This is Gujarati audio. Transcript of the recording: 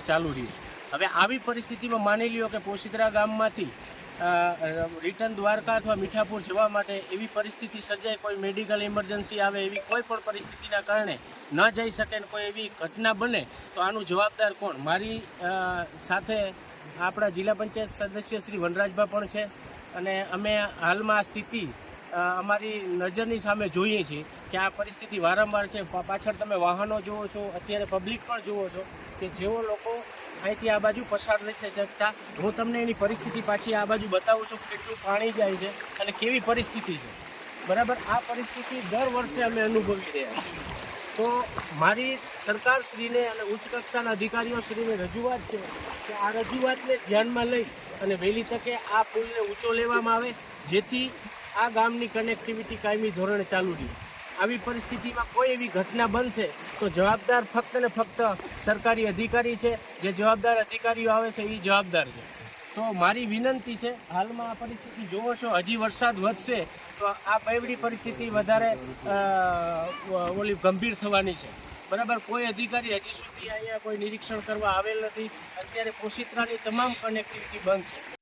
ચાલુ રહ્યું। હવે આવી પરિસ્થિતિમાં માની લ્યો કે પોશીદરા ગામમાંથી રિટર્ન દ્વારકા અથવા મીઠાપુર જવા માટે એવી પરિસ્થિતિ સર્જાય, કોઈ મેડિકલ ઇમરજન્સી આવે, એવી કોઈ પણ પરિસ્થિતિના કારણે ન જઈ શકે ને કોઈ એવી ઘટના બને તો આનું જવાબદાર કોણ? મારી સાથે આપણા જિલ્લા પંચાયત સદસ્ય શ્રી વનરાજભા પણ છે અને અમે હાલમાં આ સ્થિતિ અમારી નજરની સામે જોઈએ છીએ કે આ પરિસ્થિતિ વારંવાર છે। પાછળ તમે વાહનો જુઓ છો, અત્યારે પબ્લિક પણ જુઓ છો કે જેઓ લોકો અહીંથી આ બાજુ પસાર નથી થઈ શકતા। હું તમને એની પરિસ્થિતિ પાછી આ બાજુ બતાવું છું, કેટલું પાણી જાય છે અને કેવી પરિસ્થિતિ છે, બરાબર। આ પરિસ્થિતિ દર વર્ષે અમે અનુભવી રહ્યા છીએ। તો મારી સરકારશ્રીને અને ઉચ્ચ કક્ષાના અધિકારીઓશ્રીને રજૂઆત છે કે આ રજૂઆતને ધ્યાનમાં લઈ અને વહેલી તકે આ પુલને ઊંચો લેવામાં આવે, જેથી આ ગામની કનેક્ટિવિટી કાયમી ધોરણે ચાલુ રહે। આવી પરિસ્થિતિમાં કોઈ એવી ઘટના બનશે તો જવાબદાર ફક્ત ને ફક્ત સરકારી અધિકારી છે, જે જવાબદાર અધિકારીઓ આવે છે એ જવાબદાર છે। તો મારી વિનંતી છે, હાલમાં આ પરિસ્થિતિ જોવો છો, હજી વરસાદ વધશે તો આ બેવડી પરિસ્થિતિ વધારે ગંભીર થવાની છે, બરાબર। કોઈ અધિકારી હજી સુધી અહીંયા કોઈ નિરીક્ષણ કરવા આવેલ નથી। અત્યારે પોશીદરાની તમામ કનેક્ટિવિટી બંધ છે।